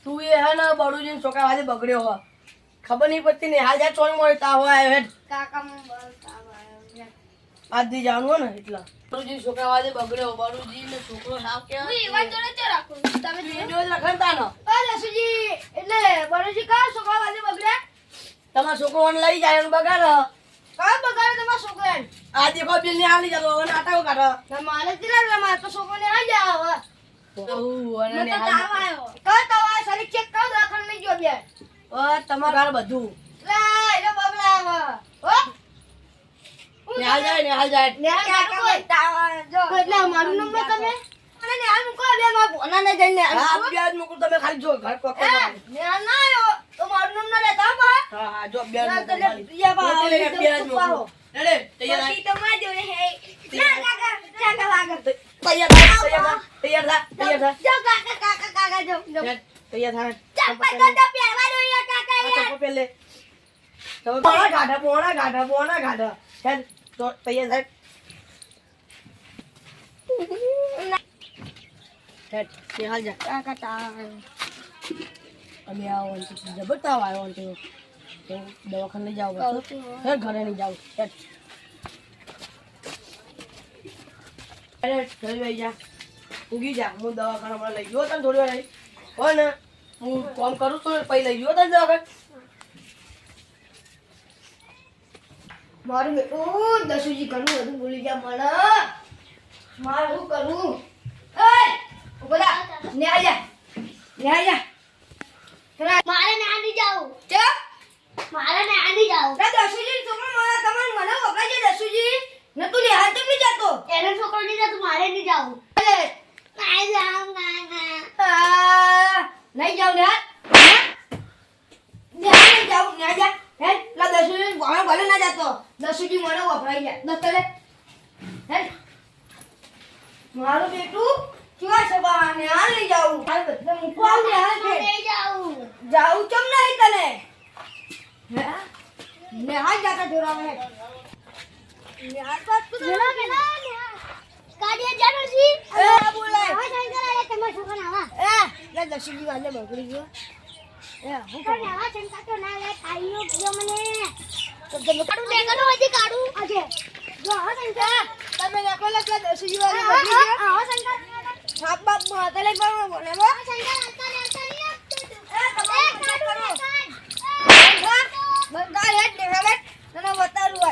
તું એ હે ને બડુજીન છોકરા વાજે બગડ્યો હો ખબર નહીં પડતી ને હાલ જા ચોલ મોય તાવ આવ્યો હે કાકા મને બહુ તાવ આવ્યો આજી જાણવો ને એટલા બડુજી છોકરા વાજે બગડ્યો બડુજી ને છોકરો સાવ કે હું એવા જોડે જ રાખું તમે જો લખનતા નો લસુજી એટલે બરોજી કા છોકરા વાજે બગડ્યા તમારો છોકરો ઓન લઈ જાય ને બગાડ કા બગાડે તમારા છોકરાને આ દેખો બિલ ની આલી જતો અને આટાકો કાઢો ના મારે કિલા માર તો છોકરાને આ જાવ અને મને તાવ આવ્યો કા તાવ આવ્યો શરીર ચેક કર રાખણ નહીં જો બે તમારા ઘર બધું લે એનો બબલા હો ને હાલ જાય ને કાકા તાવ જો એટલે મારું નંબર તમે અને ને હાલ મૂકો બે માં ભોનાને જઈને હા બ્યાજ મૂકું તમે ખાલી જો ઘર કોકો ને ના આવ્યો તો મારું નામ ના લેતા બા હા હા જો બ્યાજ ના મૂકું તને પ્રિયા બા બ્યાજ મૂકું અરે તૈયાર બાકી તો માં જોડે હે ના કાકા વાગર તૈયાર થા જો કાકા જો તૈયાર થા ચાલ પૈસા તો પહેરવા દો યાર કાકા યાર ચપ્પલ પહેર લે તો પોણા ગાઢા હેડ તો તૈયાર થાય હેડ તે હાલ જા કાકા તાવ અમે આવો તો જબર તાવ આવ્યો તો દવાખાને લઈ જાવ હેડ ઘરે નહીં જાવ હેડ અરે ઘરે લઈ જા ઉગી જા હું દવાખાના લઈ ગયો તને થોડી વાર હો ને હું કામ કરું તો પછી લઈ ગયો તને દવાખાને મારું બેટું દસુજી કરું બધું ભૂલી ગયા મને મારું શું કરું એ બોલા ને આજા મારે ના ની જાવ ચો મારે ના ની જાવ રે દસુજી છોકરો મને તમાર મને વગા છે દસુજી ન તું લે હાથ નહીં જતો એનો છોકરો ની જતો મારે ની જાવ અરે ના જાવ ના નહીં જાવ ને નહીં જાવ ને આજા હે લા દસુજી ભલે ભલે ના જાતો દસુજી મને વપરાઈ જાય નતલે હે મારું બેટું કેવા છે બાને આ લઈ જાઉં હાલ બધે મૂકવા દે હાલ કે લઈ જાઉં ચમ નહીં તને હે ને હાલ જાતા જોરાવે ને હાલ તો તું મેલા કાઢી જાનોજી એ બોલાય હા સાઈકલ આલે તમાર છોકરા આવા લે દસુજી વાલે બગડી ગયો હું કાઢી આવા ચંકા તો ના લે ખાઈયો ગયો મને તો તમે કાઢું દેખાડો હજી કાઢું આજે જો હા સંકા તમે લખો લખ દસુજી વાલે બગડી ગયો હા સંકા સાપ બાપ માતા લઈ પણ બોલે બો સંકા અંતા ને એ તમે કાઢો બંધા હેડ દેખાડે તને બતારું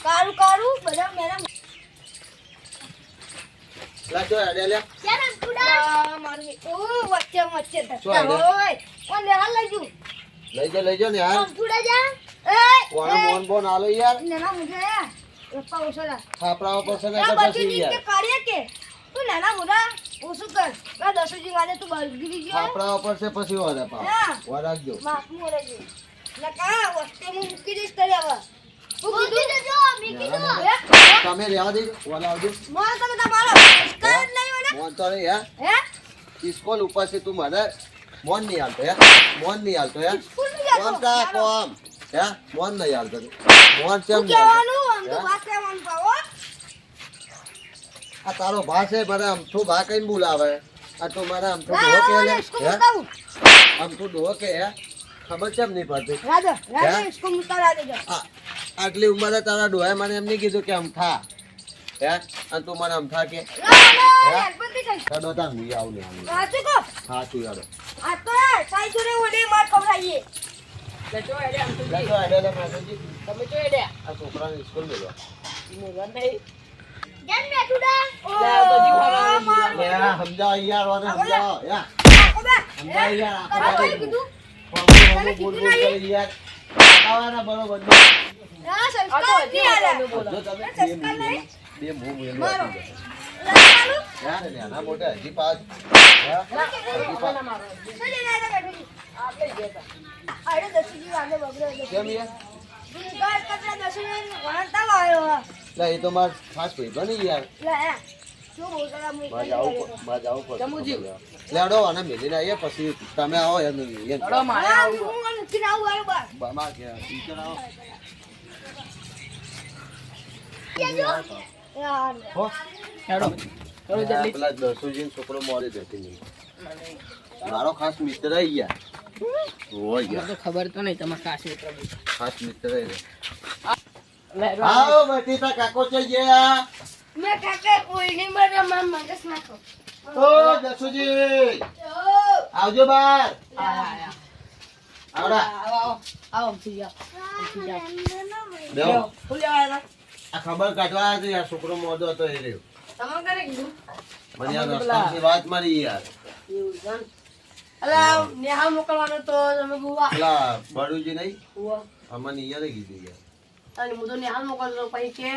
આજ કારું બધા મેરા લાજો આડે લે કેમ કુડા મારી ઓ વચ્ચે ધક્કા હોય કોણ લે હાલ લઈ જો ને યાર કુડા જા એ કોણ મોન બોન આલો યાર નેના મુજે એપા ઓસલા થાપરાઓ પસંદ ના છે બચ્ચી પછી ની યાર કે કાર્ય કે તું નેના મુડા ઓસુ કર આ દસુજી વાલે તું બગડી ગયો થાપરાઓ પર છે પછી વાળા પાવ હા. વાળાજો માફ મોરે જે નકા વસ્તે હું મૂકી દઈશ તને હવે મૂકી દેજો મૂકી દો તમે રહેવા દેજો વાળા આવજો માર તમે તમારો સ્કર્ટ લઈ વને મોન તો નહીં યાર હે સ્કૂલ ઉપર છે તું મને મોન નહીં હાલતો યાર મોન નહીં હાલતો યાર સ્કૂલ ની જતો કોમ કા કોમ હે મોન નહીં હાલતો મોન કેમ શું કહેવાનું આમ તો વાત કહેવાનું પાવો આ તારો ભા છે મને અમથું ભા કઈ બોલાવે આ તો મારા અમથું ડોહ કે લે સ્કૂલ હે મુકાવું અમથું ડોહ કે હે ખબર કેમ નહીં પડતી રાજા સ્કૂલ મુકાવા દેજો આટલી ઉંમરે તારા ડોહે મને એમ નહીં કીધું કે અમથા હે અને તું મને અમથા કે ચડો તાર હું આવું ને આવું સાચું કહો હા તું યાર આ તો સાઈ જોડે ઓડે માર ખવડાવીએ લેજો એડે આમ તો લાજો આડે લે માતાજી તમે જો એડે આ છોકરાને સ્કૂલ મેળવા મોગન નહીં જન બેઠુડા લે તો જીવ હવા લે સમજાવ યાર ઓને સમજાવ યા ઓબે સમજાવ યાર તને કોઈ કીધું બોલ કરી યાર આવાના બરોબર ના આ તો સંસ્કાર હજી નહીં આલે બોલો જો તમે સંસ્કાર નહીં બે મોં મેલું મારો આપી દો. લાલુ યાર નાના મોટા હજી પાસ હજી પાસ મારો શું લઈને આવ્યા બેઠુજી આપણે જતા અરે દસુજી વાગે બગડ્યો કેમ યાર ગાય કપડા દસુજી વણતા આવ્યો લે એ તો માર ખાસ ભાઈ બની યાર લે શું બોલતા હું માં જાવું પડે જમુજી. લેડો અને મેલીને આવીએ પછી તમે આવો એમ ચડો એમ મારે હા આવું હું મૂકીને આવું આવ્યો બાર બામા કે ટીચર આવો યાર હો હેડો ચલો જલ્દી પેલા દસુજી છોકરો મોરે જતી નહીં મારો ખાસ મિત્ર ઈ યાર હોય મને યાર તો ખબર તો નહીં તમારે કાશે મિત્ર ખાસ મિત્ર ઈ રે. આવો બટીતા કાકો છે ગયા મેં કાકા કોઈની મારે માર મગજ નાખો ઓ જસુજી આવજો બાર આવડા આવો થઈ જાઓ દેવો ખુલ્યા આવ્યા આ ખબર કાઢવા આવ્યો યાર છોકરો મોઢો હતો એ રહ્યો તમે કરે કીધું મને આ રસ્તાની વાત મારી યાર એવું છે ને? અલા નેહા મોકલવાનો તો તમે ગુવા પેલા બળુજી નહીં ગુવા અમને યાર કીધું યાર અને હું તો નેહા મોકલતો પછી કે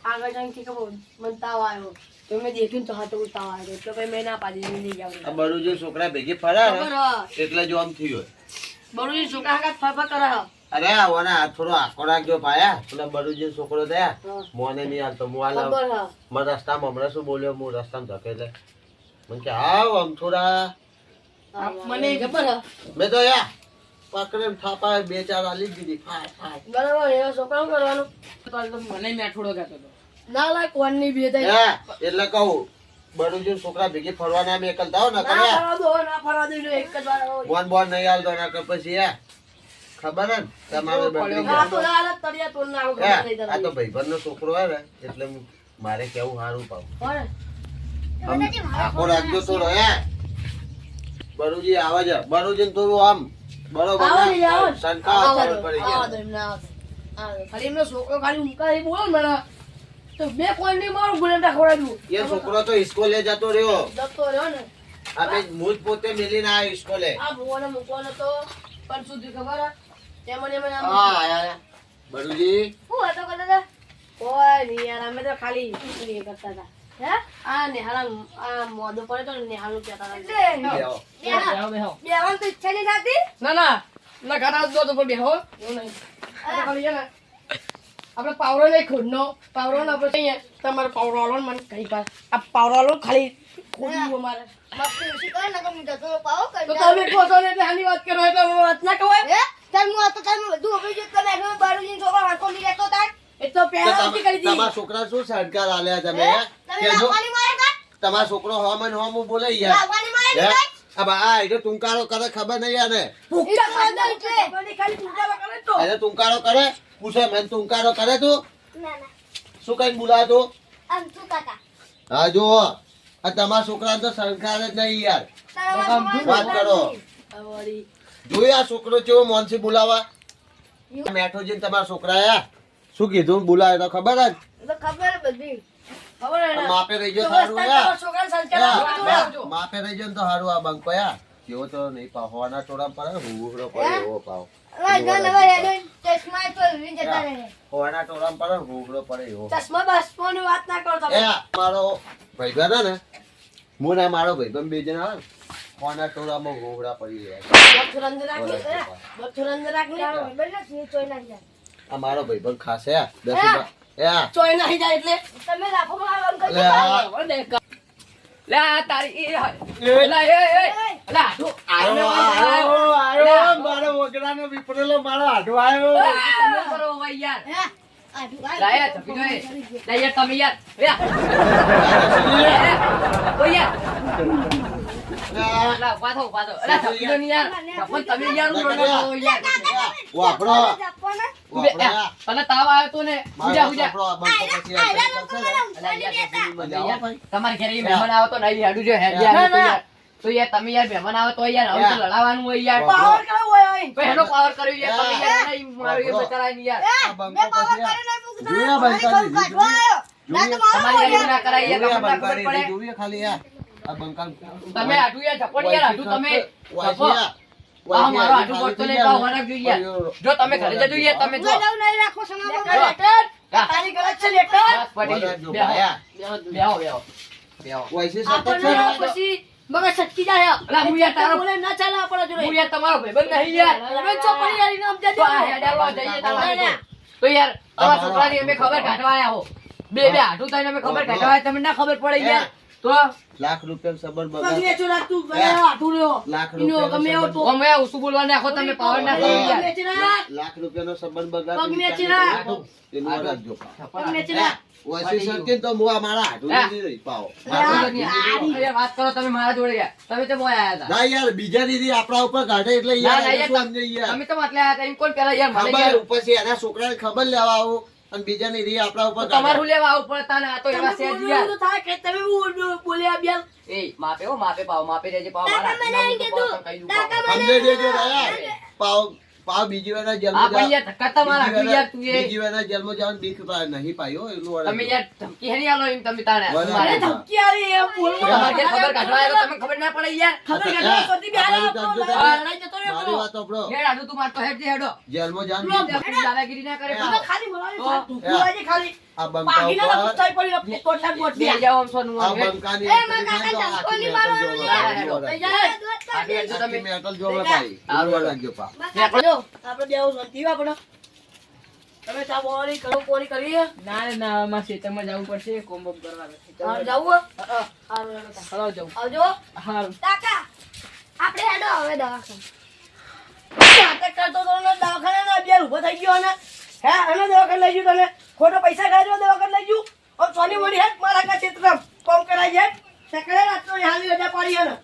આગળ જઈને કે ખબર મને તાવ આવ્યો તો મેં દેખ્યું ને તો હાથો તાવ આવ્યો એટલે પછી મેં ના પાડી મેં લઈ જાવ આ બળુજી છોકરા ભેગી ફરા ખબર ને હા એટલે જો આમ થયું બરોબર છોકરા હાથ ફરફર કરે હા અરે આવવાના હાથ થોડો આખો રાખજો પાયા પેલા બળુજી છોકરો થયા હા. મોને નહીં હાલતો હું હાલ ખબર હા મારા રસ્તામાં હમણાં શું બોલ્યો હું રસ્તામાં ધકેલે મને કે આવ આમ થોડા મને ખબર હા મેં તો યા પકડે થાપા બે ચાર આલી જ દીધી ફાય ફાય બરાબર એ છોકરાનું કરવાનું તો મને મેઠોડો કહેતો હતો ના લાય કોણની બે થઈ હે, એટલે કહું બળુજી છોકરા ભેગી ફરવાના મેં એકલ થાવ ને ના કર્યા ફરવા દો ના ફરવા દો એક જ વાર આવો. બોન બોન નહીં હાલતો ના કે પછી હે ખબર હે ને તમારે બગડી આ તો જાય. હાલત તળિયા તોડ નાખો હે, ખબર નહીં આ તો તમને. ભાઈબંધનો છોકરો હે ને એટલે મારે કેવું સારું પાવ હોય? આખો રાખજો થોડો હે બળુજી આવે છે બળુજી થોડું આમ બરોબર આવો ને, આવો ને. સંકા આવો ખબર દો, પડી આવો જાય દો, એમને આવો દો. આવો દો. ખાલી એમનો છોકરો ખાલી ઊંઘાડી બોલો ને મને તો બે કોઈ નહીં મારું ગુલેટા ખવડાવ્યું એ છોકરો તો ઇસ્કોલે જતો રહ્યો જતો રહ્યો ને અમે હું જ પોતે મિલીને આવ્યો ઇસ્કોલે આ ભગવાને મૂકવાનો તો પણ સુધી ખબર હે એમને એમને આમ હા આયા બળુજી હું હતો કરતા હતા કોઈ નહીં યાર અમે તો ખાલી એ કરતા હતા હે આ નેહાલ આ મોદો પડે તો નેહાલ કહેતા હતા એટલે બેહો. બેહો બેહો બેવાનું તો ઈચ્છા નહીં થતી ના ના ના ઘણા દો તો બેહો એવું નહીં આ તો ખાલી છે ને આપણે પાવરો લઈ ખોડનો પાવરો ને આપણે અહીંયા તમારે પાવરો આલો ને મને કઈ પાસ આ પાવરો આલો ખાલી ખોડવું અમારે મસ્ત ઉસી કરે ને કમ જતો પાવો કરી તો તમે કહો છો ને એટલે આની વાત કરો એટલે હવે વાત ના કહેવાય હે તાર હું હતો તાર બધું હવે જો તમે એકલો બારુજી છોકરા વાંકો લઈ લેતો તાર એ તો પહેલા તો નથી કરી હતી તમારા છોકરા શું સંસ્કાર આલ્યા તમે હે તમે કેજો લાવવાની મારે તાર તમારો છોકરો હોમન હોમ બોલે યાર લાવવાની મારે હે? તાર આ બા આ એટલે તુંકારો કરે ખબર નહીં આને ભૂખતા એ ખાધા તો એટલે મને ખાલી પૂજા કરે તો એને તુંકારો કરે પૂછે મને તુંકારો કરે તું ના ના શું કઈ બોલાતો આમ તું કાકા હા જો આ તમારા છોકરા તો સંસ્કાર જ નહીં યાર તારા વાત કરો વળી જોઈ આ છોકરો કેવો મોનસી બોલાવા મેઠો જઈને તમારા છોકરા આયા શું કીધું બોલાવે તો ખબર જ તો ખબર બધી ખબર હે ને માપે રહી ગયો તો સારું રસ્તા યાર તમારા છોકરાને સંસ્કાર આપવા તો આવજો. માપે રહી ગયો ને તો સારું આ બંકો યાર કેવો તો નહીં પાવ હોવાના ટોળા પર હુહરો પડે એવો પાવ હવે જન હવે એને ચશ્મા તો લઈ જતા રહે હોવાના ટોળા પર હુહરો પડે એવો ચશ્મા બસમાંની વાત ના કરો એ તમે મારો ભાઈબંધ હે ને હું ને મારો ભાઈબંધ બે જણા આવે ને હોવાના ટોળામાં હુહરા પડી રહ્યા બથુર અંદર રાખી બથુર અંદર રાખી બંને થી ચોઈ નાખી જાય આ મારો ભાઈબંધ ખાસ હે 10 રૂપિયા એ ચોય નાખી જાય એટલે તમે રાખો મારા અંકલ લે આ લે આ તારી એ લા એ લા આટલું આયો મારો વગડાનો વિપરેલો મારો હાડો આયો તમે કરો ભાઈ યાર હે આ તું લાયા ચપી દો લે યાર તમે યાર ઓ યાર લા પાછો અલા ચપી દો ને યાર પણ તમે યાર રો યાર વાપરો અને તાવ આવ્યો તો ને હુજા હુજા તમારે ઘરે મહેમાન આવે તો નહીં હેડું જો હેડ યાર તો યાર તમે યાર મહેમાન આવે તો યાર હવે તો લડાવવાનું હોય યાર પાવર કરો હોય પહેલો પાવર કર્યો યાર તમે યાર નહીં મારો એ બચારાય ની યાર તમારી યાર ના કરાય યાર તમને ખબર પડે તમે આટું યાર ઝપટ યાર આટું તમે આ મારો આટું પડતો નહીં પાવ વરક જોઈએ યાર જો તમે ઘરે જજો યાર તમે જો નહીં રાખો સમામાં તારી ગલત છે લેટર બેહો પછી મગજ છટકી જાય અલા હું યાર તારો બોલે ના ચાલે આપણા જોડે હું યાર તમારો ભાઈબંધ નહીં યાર તમે ચો પડી યાર ઇનામ દે દો હેડાલો જઈએ તમારે તો યાર તમારા છોકરાની અમે ખબર કાઢવા આયા હો બે હાટું થઈને અમે ખબર કાઢવા આયા તમને ના ખબર પડે યાર તો લાખ રૂપિયા સંબંધ બગાડ પગને ચોરા તું ગળે હાથું લ્યો લાખ ઈનો રૂપિયાનો ગમે એવો તો અમે ઓછું બોલવા નાખો તમે પાવર નાખો યાર પગને ચીરા લાખ રૂપિયાનો સંબંધ બગાડ પગને ચીરા એનું રાખજો પગને ચીરા ઓછી સરકી તો હું આ મારા હાથું નહીં રહી પાવો યાર વાત કરો તમે મારા જોડે યાર તમે તો મોય આયા હતા ના યાર બીજા દીદી આપણા ઉપર કાઢે એટલે ના યાર ના શું યાર સમજે યાર તમે તો માટલે આયા હતા એમ કોણ પેલા યાર મને ખબર યાર ઉપરથી એના છોકરાને ખબર લેવા આવું અને બીજાની રી આપણા ઉપર તમારું લેવા આવું પડે તાને આ તો એવા છે જ યાર તો થાય કે તમે બોલ્યા બેન એ માપે હો માપે પાવ માપે દેજે પાવ મારા સમજે દેજો યાર પાવ બીજી વાર આ જેલમાં પણ યાર ધક્કા તો મારા હાથું યાર તું એ બીજી વાર જેલમાં જવાનું બીક નહીં પાયો એટલું તમે યાર ધમકી હેની આલો એમ તમે તાણે બરાબર. અરે ધમકી આવી એમ બોલવા તમારે જે ખબર કાઢવા આવ્યો તમે ખબર ના પડે યાર ખબર કાઢવા સોતી બેહાડો લડાઈ જતો રહ્યો મારી વાત સાંભળો. હેડ આડું તું મારતો હેડ જે હેડો જેલમાં જવાનું બીક તું દાદાગીરી ના કરે તમે પાવ ખાલી બોલાવી તું આજે ખાલી આ બંકા પાગીના ઉપર લપટાઈ પડી કોટલા બે ગોઠિયા જાવ આમ સોનું આ આમ હેડ. બંકાની એ એન્ટ્રી થાય તો આખી મેટલ જોવે પાઈ. હારું, હારું. રાખજો પા. જો આપણે બેવ શાંતિ આપણે તમે ચા બોલી કરો કોની કરીએ ના રે ના માં ખેતરમાં જવું પડશે કોમ બોમ કરવાનું હાલ જાવું હલો જાઉં આવજો હારું કાકા આપણે હેડો હવે દવાખાને નાટક કરતો તો ને દવાખાના બે ઉભો થઈ ગયો ને હે એનો દવાખાને લઈ ગયું તને ખોટો પૈસા ખાજો દવાખાને લઈ ગયું और सोनी मोनी है मारा का चित्र कम कराई है सकड़े रात तो यहाँ रजा पाड़ी है ना